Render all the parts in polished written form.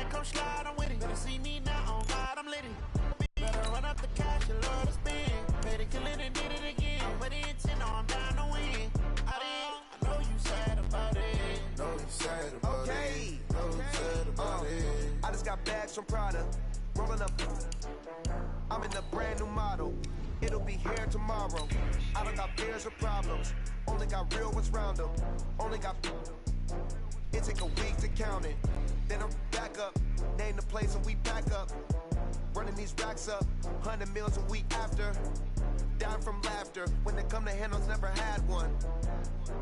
that, come slide, I'm with it. Better see me now, on God, I'm litty. Better run up the cash, you love to spend. Paid it, kill it, and did it again. But the intent, no, I'm down to win. I know you sad about it. Know you sad about it. Know you sad about it. I just got bags from Prada. Rolling up. I'm in a brand new model. It'll be here tomorrow. I don't got fears or problems. Only got real ones round them. Only got. It take a week to count it. Then I'm back up. Name the place and we pack up. Running these racks up. 100 meals a week after. Down from laughter. When it come to handles, never had one.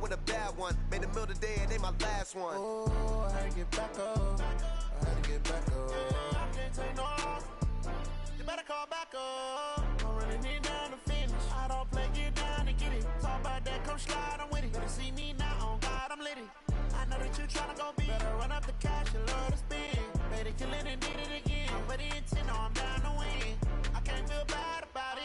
With a bad one. Made a meal today and they my last one. Oh, I had to get back up. I had to get back up. I can't take no off. You better call back up. Don't really need down to finish. I don't play, get down to get it. Talk about that, come slide, I'm with it. Better see me now, on God, I'm litty. I know that you tryna go big. Better run up the cash, you love to spend. Paid it, kill it, and did it again. But the intent, no, I'm down to win. I can't feel bad about it.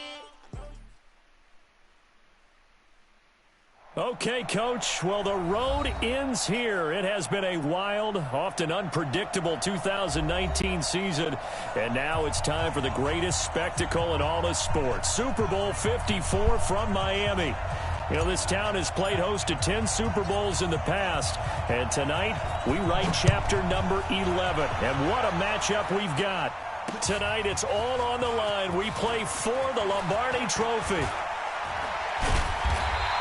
Okay, Coach. Well, the road ends here. It has been a wild, often unpredictable 2019 season. And now it's time for the greatest spectacle in all of sports. Super Bowl 54 from Miami. You know, this town has played host to 10 Super Bowls in the past. And tonight, we write chapter number 11. And what a matchup we've got. Tonight, it's all on the line. We play for the Lombardi Trophy.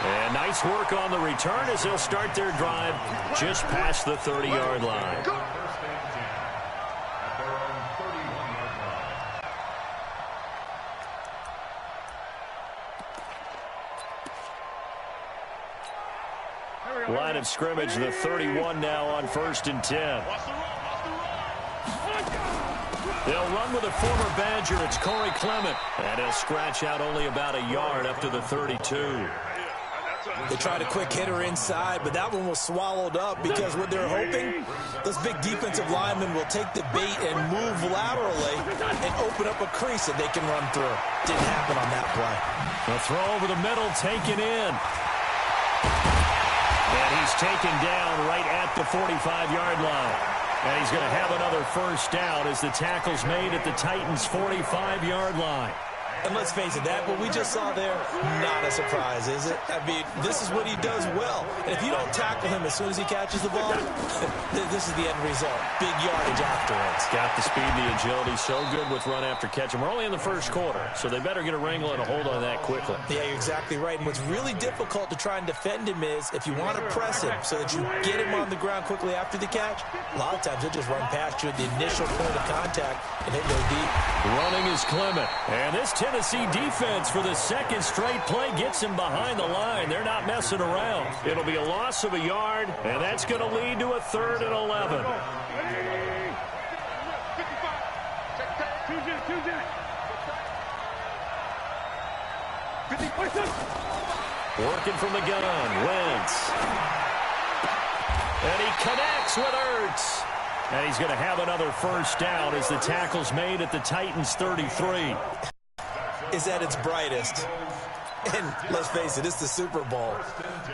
And nice work on the return as they'll start their drive just past the 30-yard line. Line of scrimmage, the 31 now on 1st and 10. They'll run with a former Badger. It's Corey Clement. And he'll scratch out only about a yard up to the 32. They tried a quick hitter inside, but that one was swallowed up because what they're hoping, those big defensive linemen will take the bait and move laterally and open up a crease that they can run through. Didn't happen on that play. The throw over the middle, taken in. And he's taken down right at the 45-yard line. And he's going to have another first down as the tackle's made at the Titans' 45-yard line. And let's face it, that what we just saw there, not a surprise, is it? I mean, this is what he does well. And if you don't tackle him as soon as he catches the ball, this is the end result. Big yardage afterwards. Got the speed and the agility, so good with run after catch. And we're only in the first quarter, so they better get a wrangle and a hold on that quickly. Yeah, you're exactly right. And what's really difficult to try and defend him is if you want to press him so that you get him on the ground quickly after the catch, a lot of times he'll just run past you at the initial point of contact and he'll go deep. Running is Clement. And this Tennessee defense for the second straight play gets him behind the line. They're not messing around. It'll be a loss of a yard, and that's going to lead to a 3rd and 11. Working from the gun, Wentz. And he connects with Ertz. And he's going to have another first down as the tackle's made at the Titans' 33. Is at its brightest. And let's face it, it's the Super Bowl.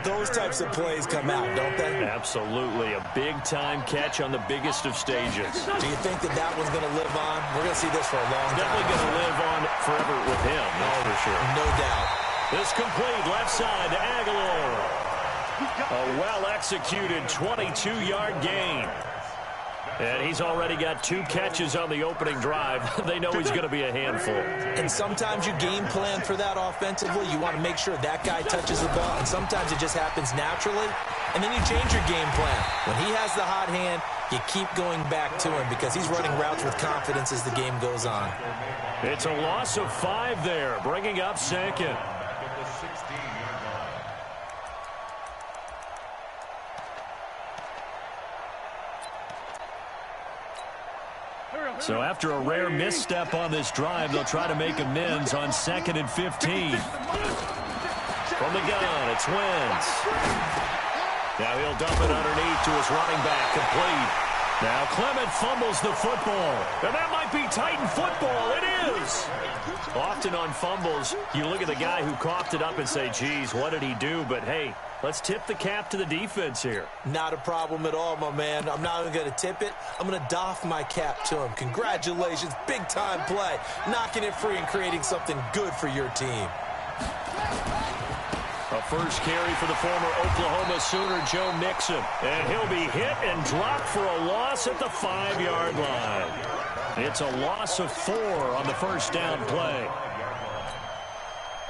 Those types of plays come out, don't they? Absolutely. A big-time catch on the biggest of stages. Do you think that one's going to live on? We're going to see this for a long time. Definitely going to live on forever with him, that's for sure. No doubt. This complete left side to Aguilar. A well-executed 22-yard gain. And he's already got 2 catches on the opening drive. They know he's going to be a handful. And sometimes you game plan for that offensively. You want to make sure that guy touches the ball. And sometimes it just happens naturally. And then you change your game plan. When he has the hot hand, you keep going back to him because he's running routes with confidence as the game goes on. It's a loss of 5 there, bringing up 2nd. So after a rare misstep on this drive, they'll try to make amends on 2nd and 15. From the gun, it's Wentz. Now he'll dump it underneath to his running back, complete. Now Clement fumbles the football. And that might be Titan football. It is. Often on fumbles, you look at the guy who coughed it up and say, geez, what did he do? But, hey, let's tip the cap to the defense here. Not a problem at all, my man. I'm not even going to tip it. I'm going to doff my cap to him. Congratulations. Big-time play. Knocking it free and creating something good for your team. A first carry for the former Oklahoma Sooner, Joe Mixon. And he'll be hit and dropped for a loss at the 5-yard line. It's a loss of 4 on the first down play.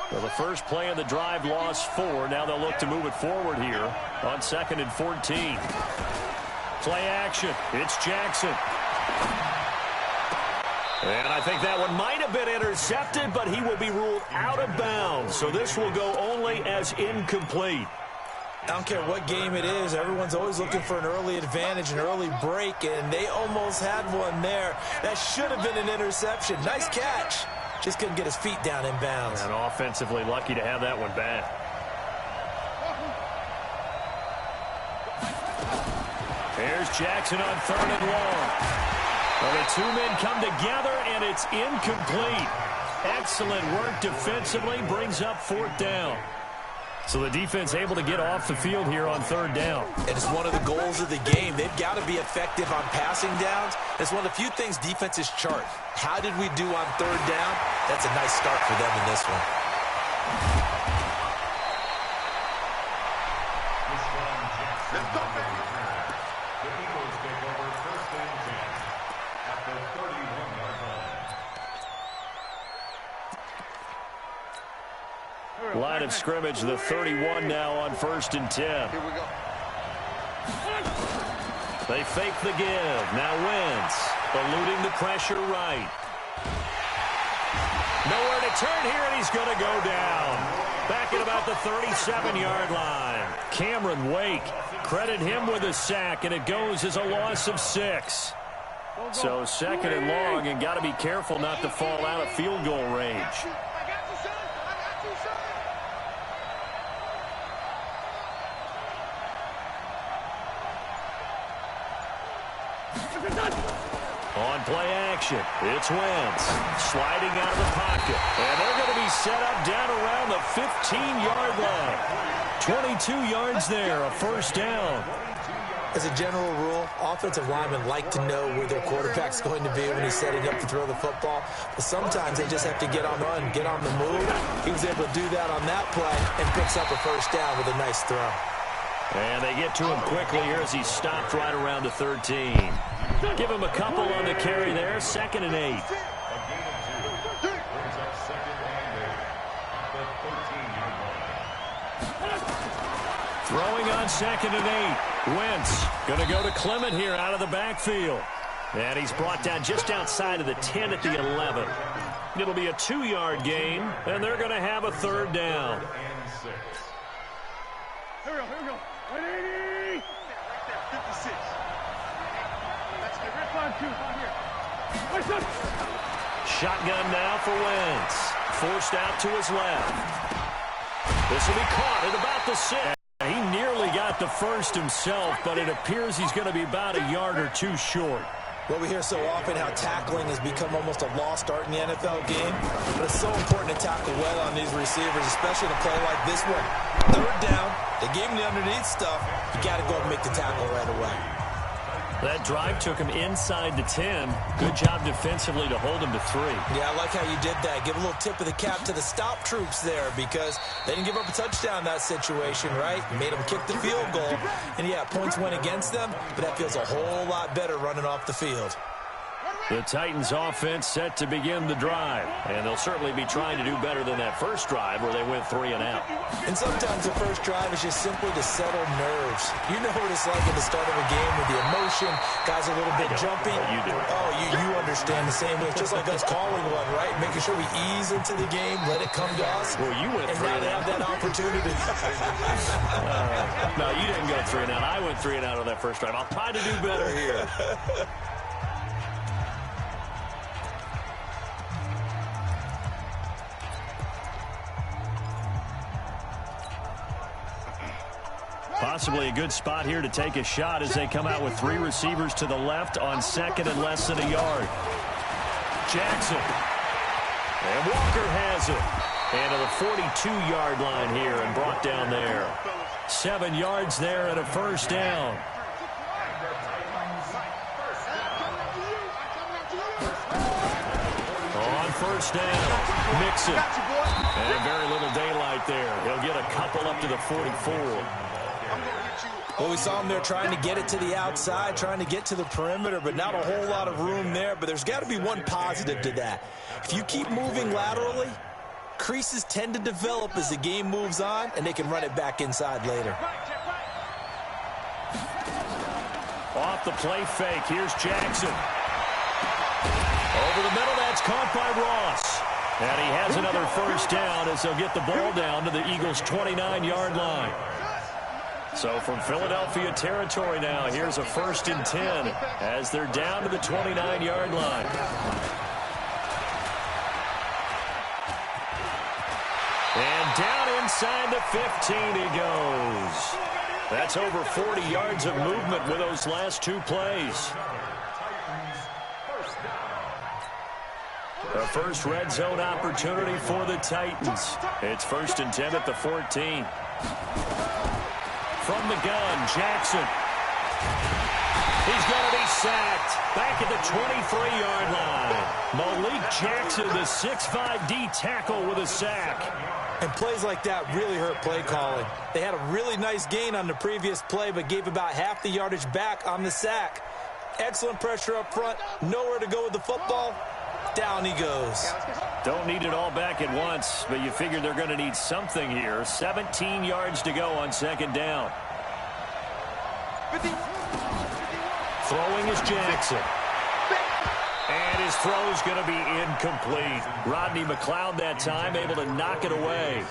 So the first play of the drive lost 4. Now they'll look to move it forward here on 2nd and 14. Play action. It's Jackson. And I think that one might have been intercepted, but he will be ruled out of bounds. So this will go only as incomplete. I don't care what game it is. Everyone's always looking for an early advantage, an early break, and they almost had one there. That should have been an interception. Nice catch. Just couldn't get his feet down in bounds. And offensively lucky to have that one back. Here's Jackson on 3rd and long. Well, the two men come together, and it's incomplete. Excellent work defensively, brings up 4th down. So the defense able to get off the field here on 3rd down. And it's one of the goals of the game. They've got to be effective on passing downs. It's one of the few things defenses chart. How did we do on 3rd down? That's a nice start for them in this one. Line of scrimmage, the 31 now on 1st and 10. Here we go. They fake the give. Now Wentz, eluding the pressure right. Nowhere to turn here, and he's going to go down. Back at about the 37-yard line. Cameron Wake, credit him with a sack, and it goes as a loss of 6. So 2nd and long, and got to be careful not to fall out of field goal range. On play action, it's Wentz sliding out of the pocket. And they're going to be set up down around the 15-yard line. 22 yards there, a 1st down. As a general rule, offensive linemen like to know where their quarterback's going to be when he's setting up to throw the football. But sometimes they just have to get on the run, get on the move. He was able to do that on that play and picks up a 1st down with a nice throw. And they get to him quickly here as he's stopped right around the 13. Give him a couple on the carry there. 2nd and 8. Throwing on 2nd and 8. Wentz going to go to Clement here out of the backfield. And he's brought down just outside of the 10 at the 11. It'll be a 2-yard gain, and they're going to have a 3rd down. Here we go. 180. Right there, 56. That's good. Red line 2, right here. Shotgun now for Wentz. Forced out to his left. This will be caught at about the 6. He nearly got the first himself, but it appears he's going to be about a yard or 2 short. Well, we hear so often how tackling has become almost a lost art in the NFL game, but it's so important to tackle well on these receivers, especially in a play like this one. 3rd down, they gave him the underneath stuff. You got to go and make the tackle right away. That drive took him inside the 10. Good job defensively to hold him to 3. Yeah, I like how you did that. Give a little tip of the cap to the stop troops there because they didn't give up a touchdown in that situation, right? Made them kick the field goal. And, yeah, points went against them, but that feels a whole lot better running off the field. The Titans offense set to begin the drive, and they'll certainly be trying to do better than that first drive where they went 3 and out. And sometimes the first drive is just simply to settle nerves. You know what it's like at the start of a game with the emotion, guys a little bit jumpy. You do. Oh, you understand the same way. It's just like us calling one, right? Making sure we ease into the game, let it come to us. Well, you went 3 and now and they out. have that opportunity. No, you didn't go 3 and out. I went 3 and out on that first drive. I'll try to do better here. Possibly a good spot here to take a shot as they come out with 3 receivers to the left on second and less than a yard. Jackson. And Walker has it. And to the 42-yard line here and brought down there. 7 yards there and a first down. On first down, Mixon. And very little daylight there. He'll get a couple up to the 44. Well, we saw him there trying to get it to the outside, trying to get to the perimeter, but not a whole lot of room there. But there's got to be one positive to that. If you keep moving laterally, creases tend to develop as the game moves on, and they can run it back inside later. Off the play fake, here's Jackson. Over the middle, that's caught by Ross. And he has another first down as they'll get the ball down to the Eagles' 29-yard line. So from Philadelphia territory now, here's a 1st and 10 as they're down to the 29-yard line. And down inside the 15 he goes. That's over 40 yards of movement with those last 2 plays. The first red zone opportunity for the Titans. It's 1st and 10 at the 14. From the gun, Jackson. He's going to be sacked. Back at the 23-yard line. Malik Jackson, the 6'5" D tackle with a sack. And plays like that really hurt play calling. They had a really nice gain on the previous play, but gave about half the yardage back on the sack. Excellent pressure up front. Nowhere to go with the football. Down he goes. Don't need it all back at once, but you figure they're going to need something here. 17 yards to go on 2nd down. Throwing is Jackson. And his throw is going to be incomplete. Rodney McLeod that time able to knock it away.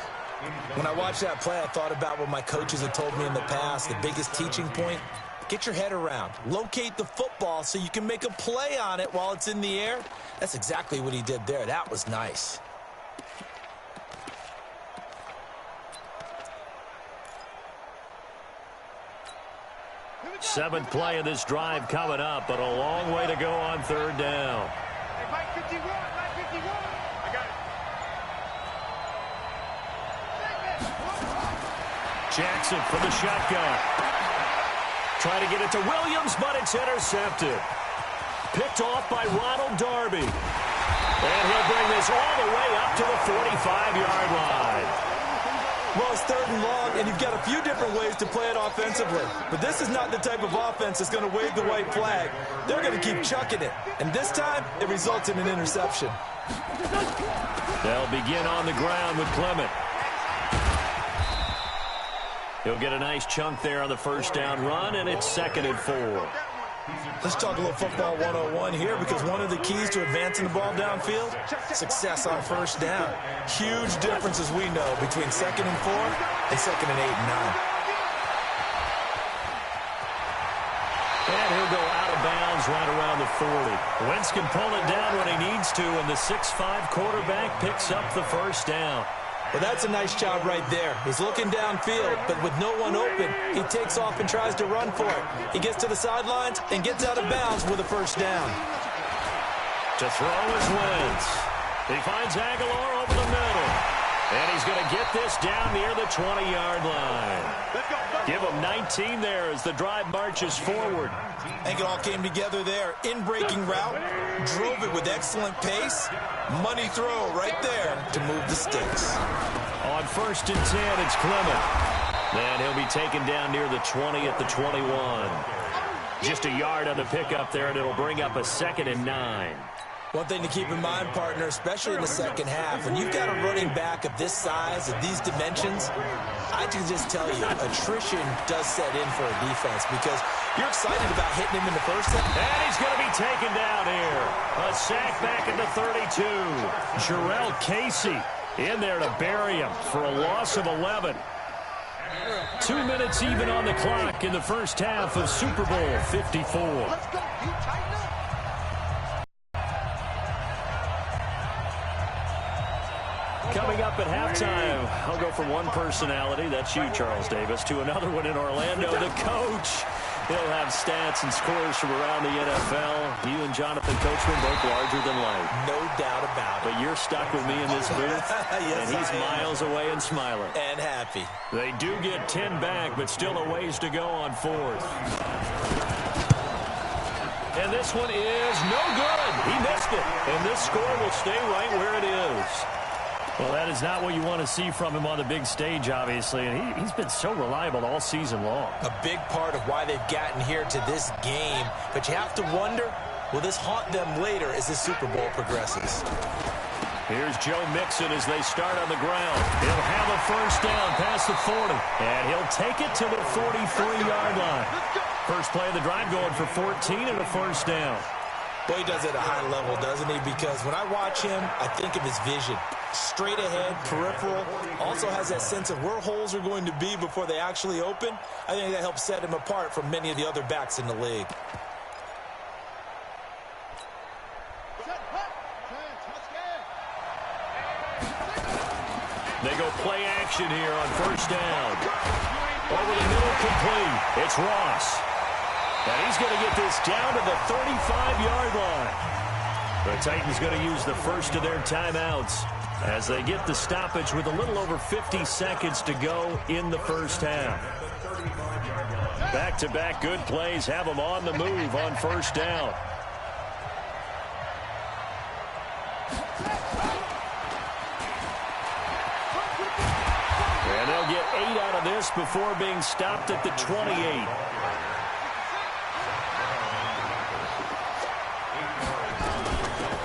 When I watched that play, I thought about what my coaches had told me in the past. The biggest teaching point, get your head around. Locate the football so you can make a play on it while it's in the air. That's exactly what he did there. That was nice. Seventh play of this drive coming up, but a long way to go on 3rd down. Hey, Mike 51, Mike 51. I got it. Jackson from the shotgun. Try to get it to Williams, but it's intercepted. Picked off by Ronald Darby. And he'll bring this all the way up to the 45-yard line. Well, it's 3rd and long, and you've got a few different ways to play it offensively. But this is not the type of offense that's going to wave the white flag. They're going to keep chucking it. And this time, it results in an interception. They'll begin on the ground with Clement. He'll get a nice chunk there on the 1st down run, and it's 2nd and 4. Let's talk a little football 101 here, because one of the keys to advancing the ball downfield, success on 1st down. Huge difference, as we know, between 2nd and 4 and 2nd and 8 and 9. And he'll go out of bounds right around the 40. Wentz can pull it down when he needs to, and the 6'5" quarterback picks up the 1st down. Well, that's a nice job right there. He's looking downfield, but with no one open, he takes off and tries to run for it. He gets to the sidelines and gets out of bounds with a 1st down. To throw is Wentz. He finds Aguilar over the middle. And he's going to get this down near the 20-yard line. Give him 19 there as the drive marches forward. I think it all came together there. In-breaking route, drove it with excellent pace. Money throw right there to move the sticks. On 1st and 10, it's Clement. And he'll be taken down near the 20 at the 21. Just a yard on the pickup there, and it'll bring up a 2nd and 9. One thing to keep in mind, partner, especially in the 2nd half, when you've got a running back of this size, of these dimensions, I can just tell you, attrition does set in for a defense because you're excited about hitting him in the 1st half. And he's going to be taken down here. A sack back at the 32. Jarrell Casey in there to bury him for a loss of 11. 2 minutes even on the clock in the 1st half of Super Bowl 54. Coming up up at halftime. I'll go from one personality, that's you, Charles Davis, to another one in Orlando, the coach. He'll have stats and scores from around the NFL. You and Jonathan Coachman both larger than life. No doubt about it. But you're stuck with me in this booth, yes, and he's miles away and smiling. And happy. They do get 10 back, but still a ways to go on fourth. And this one is no good. He missed it. And this score will stay right where it is. Well, that is not what you want to see from him on the big stage, obviously. And he's been so reliable all season long. A big part of why they've gotten here to this game. But you have to wonder, will this haunt them later as the Super Bowl progresses? Here's Joe Mixon as they start on the ground. He'll have a first down past the 40. And he'll take it to the 43-yard line. First play of the drive going for 14 and a first down. Boy, he does it at a high level, doesn't he? Because when I watch him, I think of his vision. Straight ahead, peripheral, also has that sense of where holes are going to be before they actually open. I think that helps set him apart from many of the other backs in the league. They go play action here on first down. Over the middle, complete. It's Ross. And he's going to get this down to the 35-yard line. The Titans going to use the first of their timeouts as they get the stoppage with a little over 50 seconds to go in the first half. Back-to-back good plays have them on the move on first down. And they'll get 8 out of this before being stopped at the 28.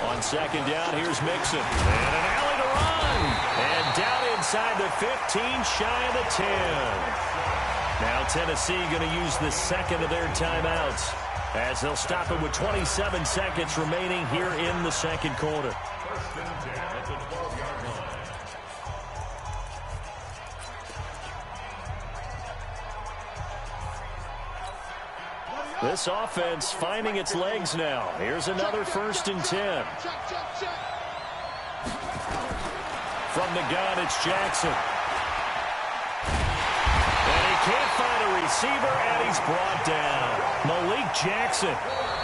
On second down, here's Mixon. And an alley to run. And down inside the 15, shy of the 10. Now Tennessee going to use the second of their timeouts as they'll stop it with 27 seconds remaining here in the second quarter. This offense finding its legs now. Here's another 1st and 10. From the gun, it's Jackson. And he can't find a receiver, and he's brought down. Malik Jackson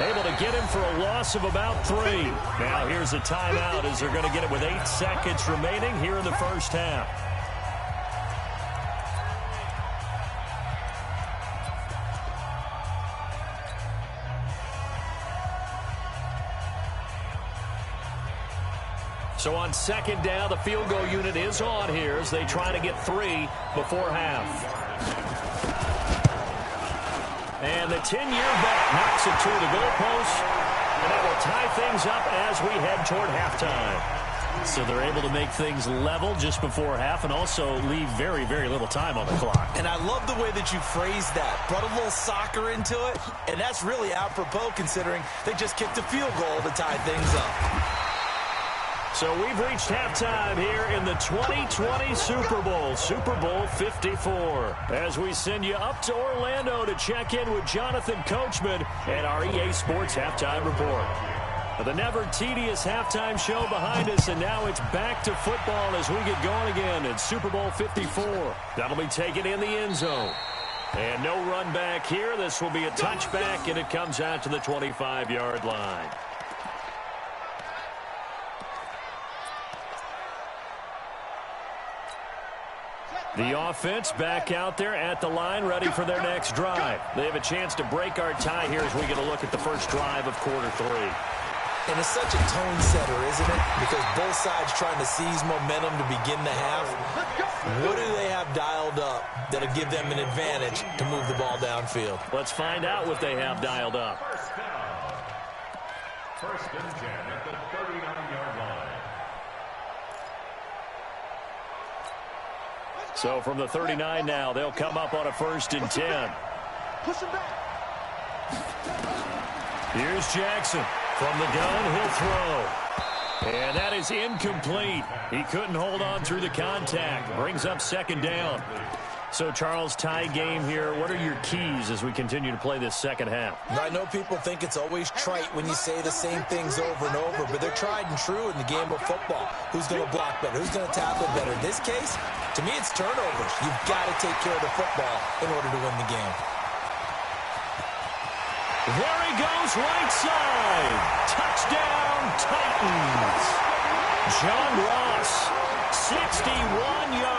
able to get him for a loss of about 3. Now here's a timeout as they're going to get it with 8 seconds remaining here in the first half. So on second down, the field goal unit is on here as they try to get 3 before half. And the 10-year bet knocks it to the goalpost, and that will tie things up as we head toward halftime. So they're able to make things level just before half and also leave very, very little time on the clock. And I love the way that you phrased that. Brought a little soccer into it, and that's really apropos considering they just kicked a field goal to tie things up. So we've reached halftime here in the 2020 Super Bowl, Super Bowl 54. As we send you up to Orlando to check in with Jonathan Coachman and our EA Sports Halftime Report. The never tedious halftime show behind us, and now it's back to football as we get going again in Super Bowl 54. That'll be taken in the end zone. And no run back here. This will be a touchback, and it comes out to the 25-yard line. The offense back out there at the line, ready for their next drive. They have a chance to break our tie here as we get a look at the first drive of quarter 3. And it's such a tone setter, isn't it? Because both sides trying to seize momentum to begin the half. What do they have dialed up that'll give them an advantage to move the ball downfield? Let's find out what they have dialed up. First and 10 at the 39-yard line. So from the 39 now, they'll come up on a 1st and 10. Push him back. Here's Jackson. From the gun, he'll throw. And that is incomplete. He couldn't hold on through the contact. Brings up second down. So, Charles, tie game here. What are your keys as we continue to play this second half? I know people think it's always trite when you say the same things over and over, but they're tried and true in the game of football. Who's going to block better? Who's going to tackle better? In this case, to me, it's turnovers. You've got to take care of the football in order to win the game. There he goes, right side. Touchdown, Titans. John Ross, 61 yards.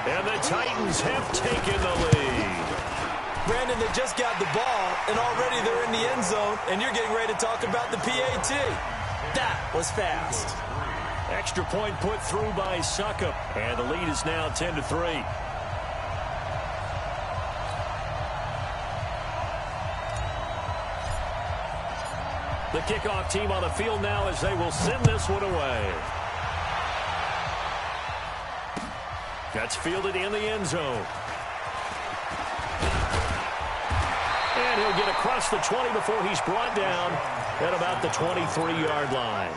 And the Titans have taken the lead. Brandon, they just got the ball, and already they're in the end zone, and you're getting ready to talk about the PAT. That was fast. Extra point put through by Succop, and the lead is now 10-3. The kickoff team on the field now as they will send this one away. That's fielded in the end zone. And he'll get across the 20 before he's brought down at about the 23-yard line.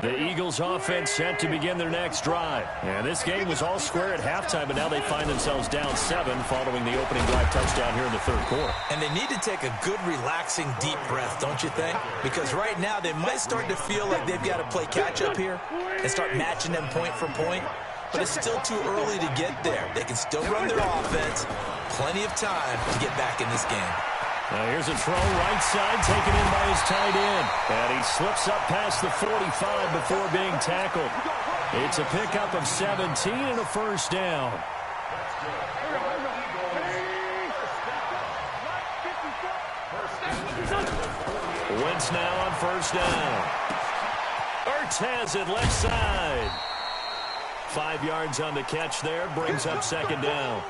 The Eagles offense set to begin their next drive. And this game was all square at halftime, but now they find themselves down 7 following the opening drive touchdown here in the third quarter. And they need to take a good, relaxing, deep breath, don't you think? Because right now they might start to feel like they've got to play catch-up here and start matching them point for point. But it's still too early to get there. They can still run their offense. Plenty of time to get back in this game. Now here's a throw right side taken in by his tight end. And he slips up past the 45 before being tackled. It's a pickup of 17 and a first down. Wentz now on first down. Ertz has it left side. 5 yards on the catch there, brings up second down.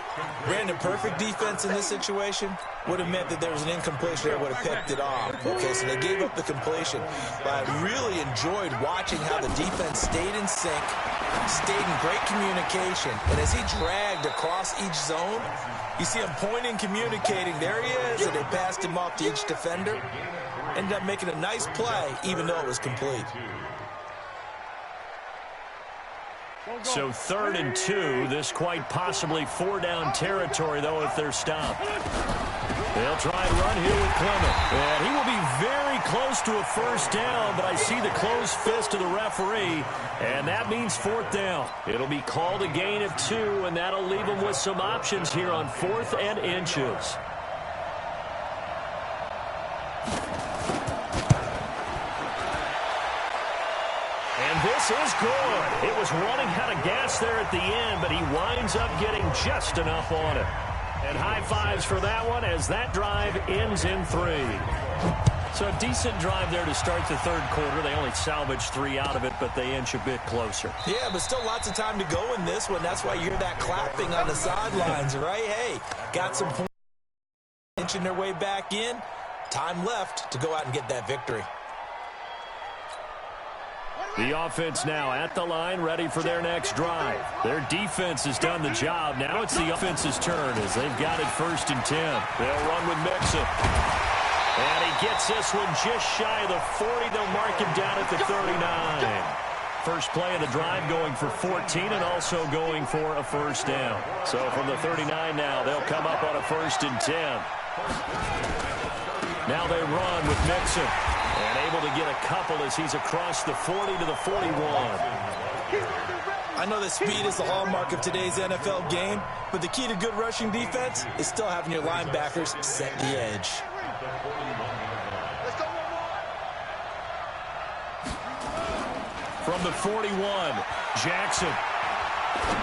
Brandon, perfect defense in this situation would have meant that there was an incompletion that would have picked it off. Okay, so they gave up the completion. But I really enjoyed watching how the defense stayed in sync, stayed in great communication. And as he dragged across each zone, you see him pointing, communicating. There he is, and they passed him off to each defender. Ended up making a nice play, even though it was complete. So 3rd and 2, this quite possibly 4-down territory, though, if they're stopped. They'll try and run here with Clement. And he will be very close to a first down, but I see the closed fist of the referee, and that means 4th down. It'll be called a gain of 2, and that'll leave them with some options here on 4th and inches. This is good. It was running out of gas there at the end, but he winds up getting just enough on it. And high fives for that one as that drive ends in 3. So a decent drive there to start the third quarter. They only salvaged 3 out of it, but they inch a bit closer. Yeah, but still lots of time to go in this one. That's why you hear that clapping on the sidelines, right? Hey, got some points inching their way back in. Time left to go out and get that victory. The offense now at the line, ready for their next drive. Their defense has done the job. Now it's the offense's turn as they've got it 1st and 10. They'll run with Mixon. And he gets this one just shy of the 40. They'll mark him down at the 39. First play of the drive going for 14 and also going for a first down. So from the 39 now, they'll come up on a 1st and 10. Now they run with Mixon. And able to get a couple as he's across the 40 to the 41. I know that speed is the hallmark of today's NFL game, but the key to good rushing defense is still having your linebackers set the edge. From the 41, Jackson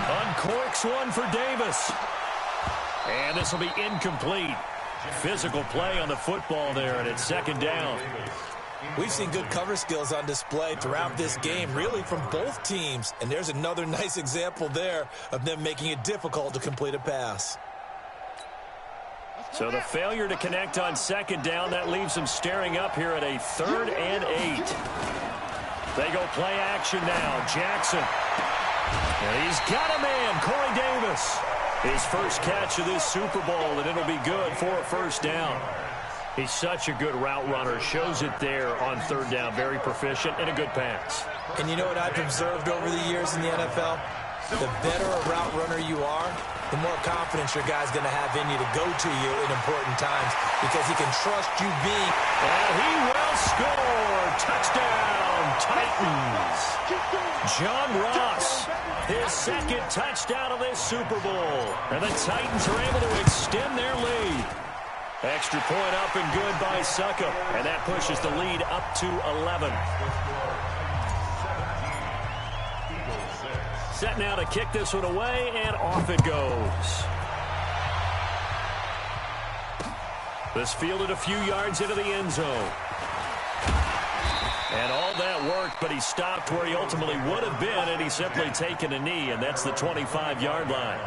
uncorks one for Davis. And this will be incomplete. Physical play on the football there, and it's 2nd down. We've seen good cover skills on display throughout this game, really from both teams. And there's another nice example there of them making it difficult to complete a pass. So the failure to connect on 2nd down, that leaves them staring up here at a 3rd and 8. They go play action now. Jackson. And he's got a man, Corey Davis. His first catch of this Super Bowl, and it'll be good for a first down. He's such a good route runner. Shows it there on third down. Very proficient and a good pass. And you know what I've observed over the years in the NFL? The better a route runner you are, the more confidence your guy's going to have in you to go to you in important times because he can trust you being. And he will score. Touchdown, Titans. John Ross, his second touchdown of this Super Bowl. And the Titans are able to extend their lead. Extra point up and good by Suckup. And that pushes the lead up to 11. Set now to kick this one away, and off it goes. This fielded a few yards into the end zone. And all that worked, but he stopped where he ultimately would have been, and he's simply taken a knee, and that's the 25-yard line.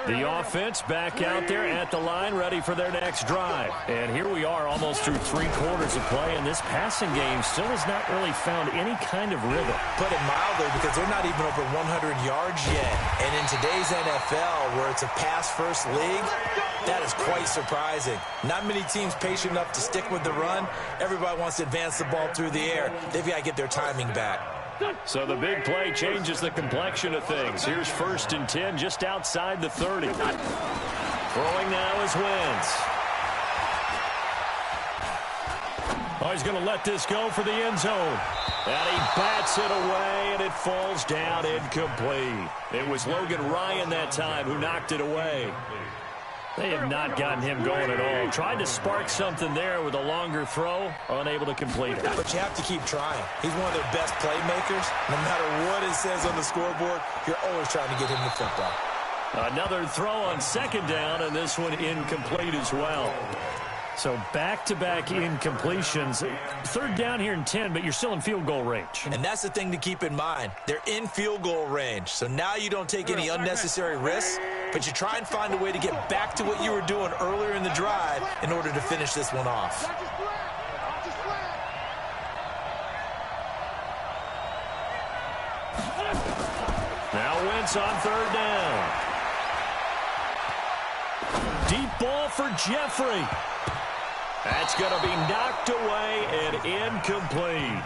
The offense back out there at the line, ready for their next drive. And here we are almost through 3 quarters of play, and this passing game still has not really found any kind of rhythm. Put it mildly, because they're not even over 100 yards yet. And in today's NFL, where it's a pass-first league, that is quite surprising. Not many teams patient enough to stick with the run. Everybody wants to advance the ball through the air. They've got to get their timing back. So the big play changes the complexion of things. Here's 1st and 10 just outside the 30. Throwing now is Wentz. Oh, he's going to let this go for the end zone. And he bats it away, and it falls down incomplete. It was Logan Ryan that time who knocked it away. They have not gotten him going at all. Tried to spark something there with a longer throw, unable to complete it. But you have to keep trying. He's one of their best playmakers. No matter what it says on the scoreboard, you're always trying to get him the football. Another throw on 2nd down, and this one incomplete as well. So back-to-back incompletions. 3rd down here and 10, but you're still in field goal range. And that's the thing to keep in mind. They're in field goal range. So now you don't take any unnecessary risks, but you try and find a way to get back to what you were doing earlier in the drive in order to finish this one off. Now Wentz on 3rd down. Deep ball for Jeffrey. That's going to be knocked away and incomplete.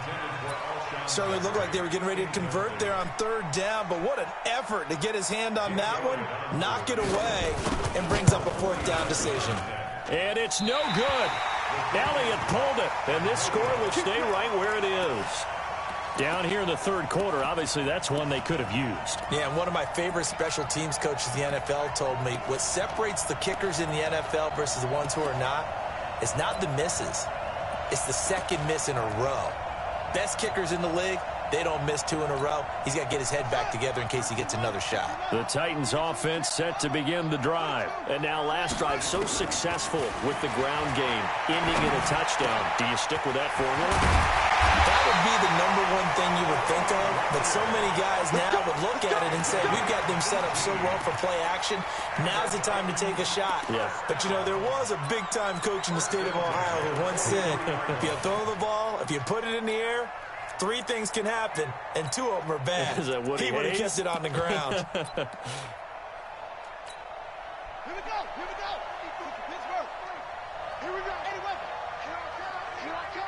Certainly looked like they were getting ready to convert there on 3rd down, but what an effort to get his hand on that one, knock it away, and brings up a 4th down decision. And it's no good. Elliott pulled it, and this score will stay right where it is. Down here in the 3rd quarter, obviously that's one they could have used. Yeah, and one of my favorite special teams coaches in the NFL told me what separates the kickers in the NFL versus the ones who are not, it's not the misses. It's the 2nd miss in a row. Best kickers in the league, they don't miss 2 in a row. He's got to get his head back together in case he gets another shot. The Titans offense set to begin the drive. And now last drive so successful with the ground game, ending in a touchdown. Do you stick with that formula? That would be the #1 thing you would think of, but so many guys now would look at it and say, we've got them set up so well for play action, now's the time to take a shot. Yeah. But, you know, there was a big-time coach in the state of Ohio who once said, if you throw the ball, if you put it in the air, 3 things can happen, and 2 of them are bad. Is that Woody He would have Hayes? kept it on the ground. Here we go. Here we go. Pittsburgh. Here we go. Eddie Weber. Here I come. Here I come.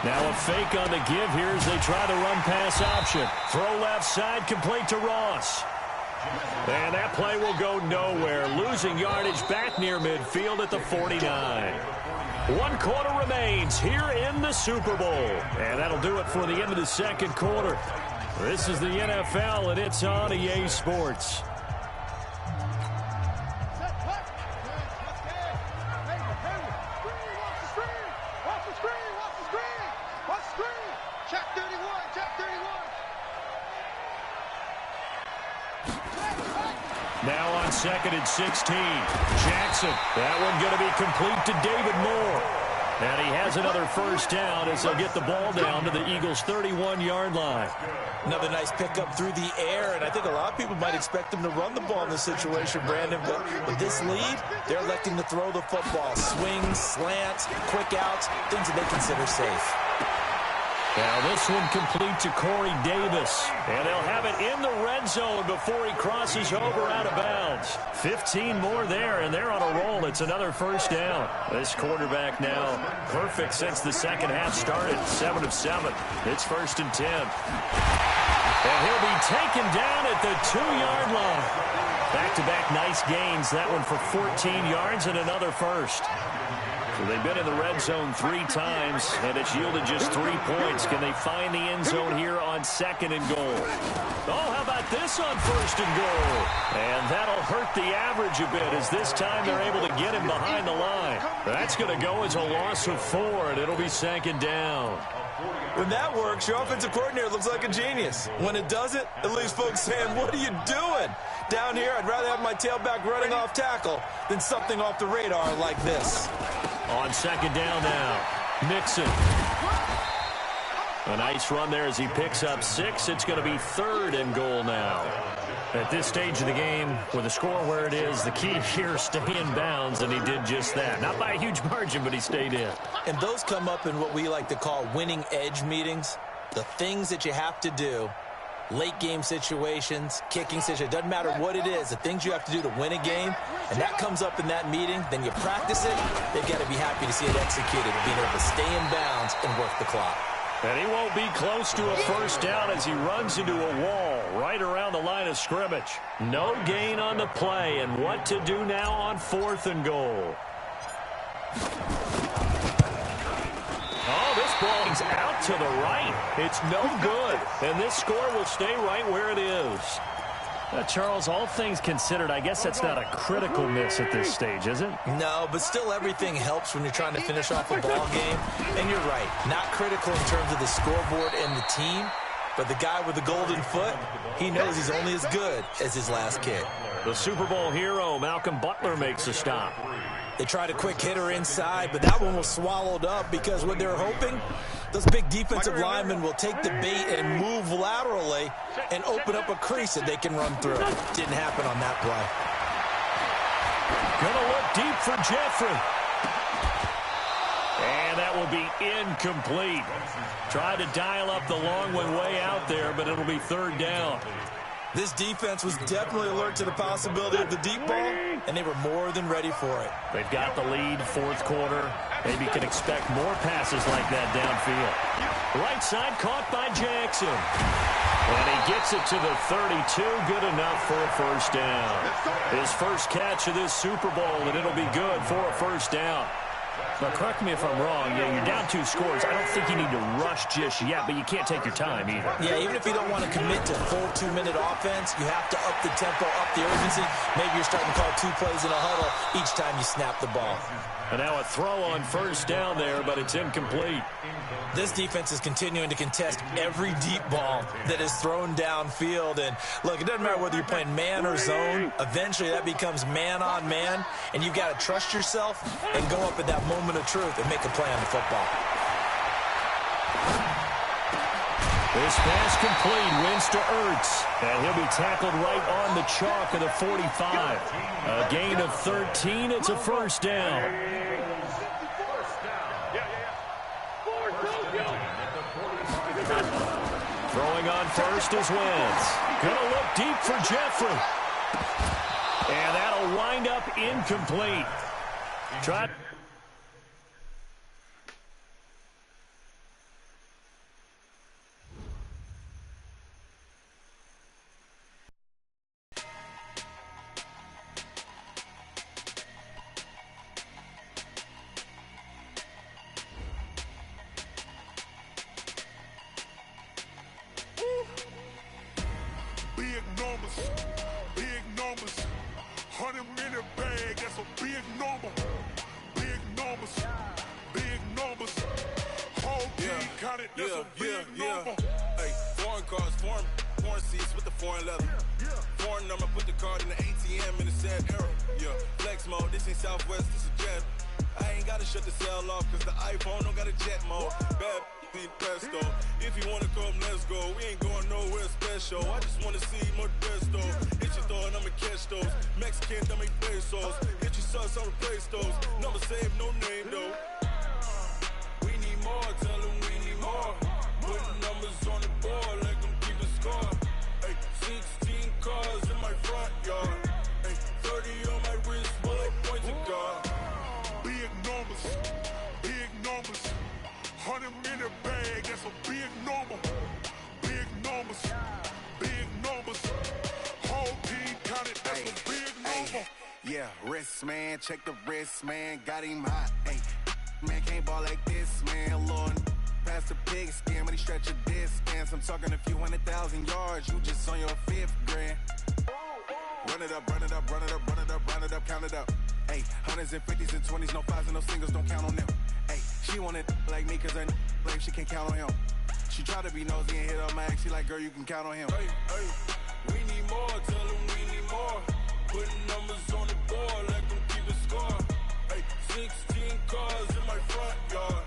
Now a fake on the give here as they try the run-pass option. Throw left side, complete to Ross. And that play will go nowhere. Losing yardage back near midfield at the 49. 1 quarter remains here in the Super Bowl. And that'll do it for the end of the 2nd quarter. This is the NFL, and it's on EA Sports. Now on 2nd and 16. Jackson. That one going to be complete to David Moore. And he has another 1st down as they'll get the ball down to the Eagles' 31-yard line. Another nice pickup through the air, and I think a lot of people might expect them to run the ball in this situation, Brandon, but with this lead, they're electing to throw the football. Swings, slants, quick outs, things that they consider safe. Now this one complete to Corey Davis. And they'll have it in the red zone before he crosses over out of bounds. 15 more there, and they're on a roll. It's another first down. This quarterback now perfect since the second half started. 7 of 7. It's 1st and 10. And he'll be taken down at the 2-yard line. Back-to-back nice gains. That one for 14 yards and another first. So they've been in the red zone 3 times, and it's yielded just 3 points. Can they find the end zone here on 2nd and goal? Oh, how about this on 1st and goal? And that'll hurt the average a bit, as this time they're able to get him behind the line. That's going to go as a loss of 4, and it'll be 2nd down. When that works, your offensive coordinator looks like a genius. When it doesn't, it leaves folks saying, what are you doing? Down here, I'd rather have my tailback running off tackle than something off the radar like this. On 2nd down now, Mixon. A nice run there as he picks up 6. It's going to be 3rd and goal now. At this stage of the game, with the score where it is, the key here is stay in bounds, and he did just that. Not by a huge margin, but he stayed in. And those come up in what we like to call winning edge meetings. The things that you have to do, late game situations, kicking situations, doesn't matter what it is, the things you have to do to win a game, and that comes up in that meeting, then you practice it, they've got to be happy to see it executed, being able to stay in bounds and work the clock. And he won't be close to a first down as he runs into a wall right around the line of scrimmage. No gain on the play, and what to do now on 4th and goal. Oh, this ball's out to the right. It's no good, and this score will stay right where it is. Charles, all things considered, I guess that's not a critical miss at this stage, is it? No, but still everything helps when you're trying to finish off a ball game. And you're right, not critical in terms of the scoreboard and the team, but the guy with the golden foot, he knows he's only as good as his last kick. The Super Bowl hero, Malcolm Butler, makes a stop. They tried a quick hitter inside, but that one was swallowed up because what they're hoping, those big defensive linemen will take the bait and move laterally and open up a crease that they can run through. Didn't happen on that play. Gonna look deep for Jeffrey. And that will be incomplete. Tried to dial up the long one way out there, but it'll be 3rd down. This defense was definitely alert to the possibility of the deep ball, and they were more than ready for it. They've got the lead, 4th quarter. Maybe can expect more passes like that downfield. Right side caught by Jackson. And he gets it to the 32. Good enough for a first down. His first catch of this Super Bowl, and it'll be good for a first down. Now, correct me if I'm wrong. You're down 2 scores. I don't think you need to rush just yet, but you can't take your time either. Yeah, even if you don't want to commit to full 2-minute offense, you have to up the tempo, up the urgency. Maybe you're starting to call 2 plays in a huddle each time you snap the ball. And now a throw on first down there, but it's incomplete. This defense is continuing to contest every deep ball that is thrown downfield. And, look, it doesn't matter whether you're playing man or zone. Eventually that becomes man on man, and you've got to trust yourself and go up at that moment of truth and make a play on the football. This pass complete, wins to Ertz, and he'll be tackled right on the chalk of the 45. A gain of 13, it's a first down. Throwing on first is Wentz. Gonna look deep for Jeffrey. And that'll wind up incomplete. Try. Big numbers, 100-minute bag, that's a big number. Big numbers, whole team counted, that's a big number. Hey, foreign cars, foreign seats with the foreign leather. Foreign number, put the card in the ATM in the sad era. Yeah, flex mode, this ain't Southwest, this is jet. I ain't gotta shut the cell off, cause the iPhone don't got a jet mode. Bad need pesto. If you wanna come, let's go. We ain't going nowhere special. I just wanna see Modesto. Hit your thought, I'ma catch those. Mexican, I make pesos. Hit your sus, I'll replace those. Number saved, no name though. We need more, tell them we need more. Putting numbers on the board like I'm keeping score. Ay, 16 cars in my front yard. Ay, 30 on my wrist while I point to God. Big numbers, big numbers. 100 in the bag, that's a big number. Big numbers, big numbers. Whole team counted, that's a big number. Yeah, wrist man, check the wrist man, got him hot. Ay, man can't ball like this, man. Lord, past the pig skin when he stretch a distance. I'm talking a few 100,000 yards, you just on your 5th grand. Run it up, run it up, run it up, run it up, run it up, count it up. Ay, hundreds and 50s and 20s, no 5s and no singles, don't count on them. Ay, she wanted like me cause her blame, she can't count on him. She tried to be nosy and hit up my ex, she like, girl, you can count on him. Hey, hey, we need more, tell them we need more. Putting numbers on the board like I'm keeping score. Hey, 16 cars in my front yard.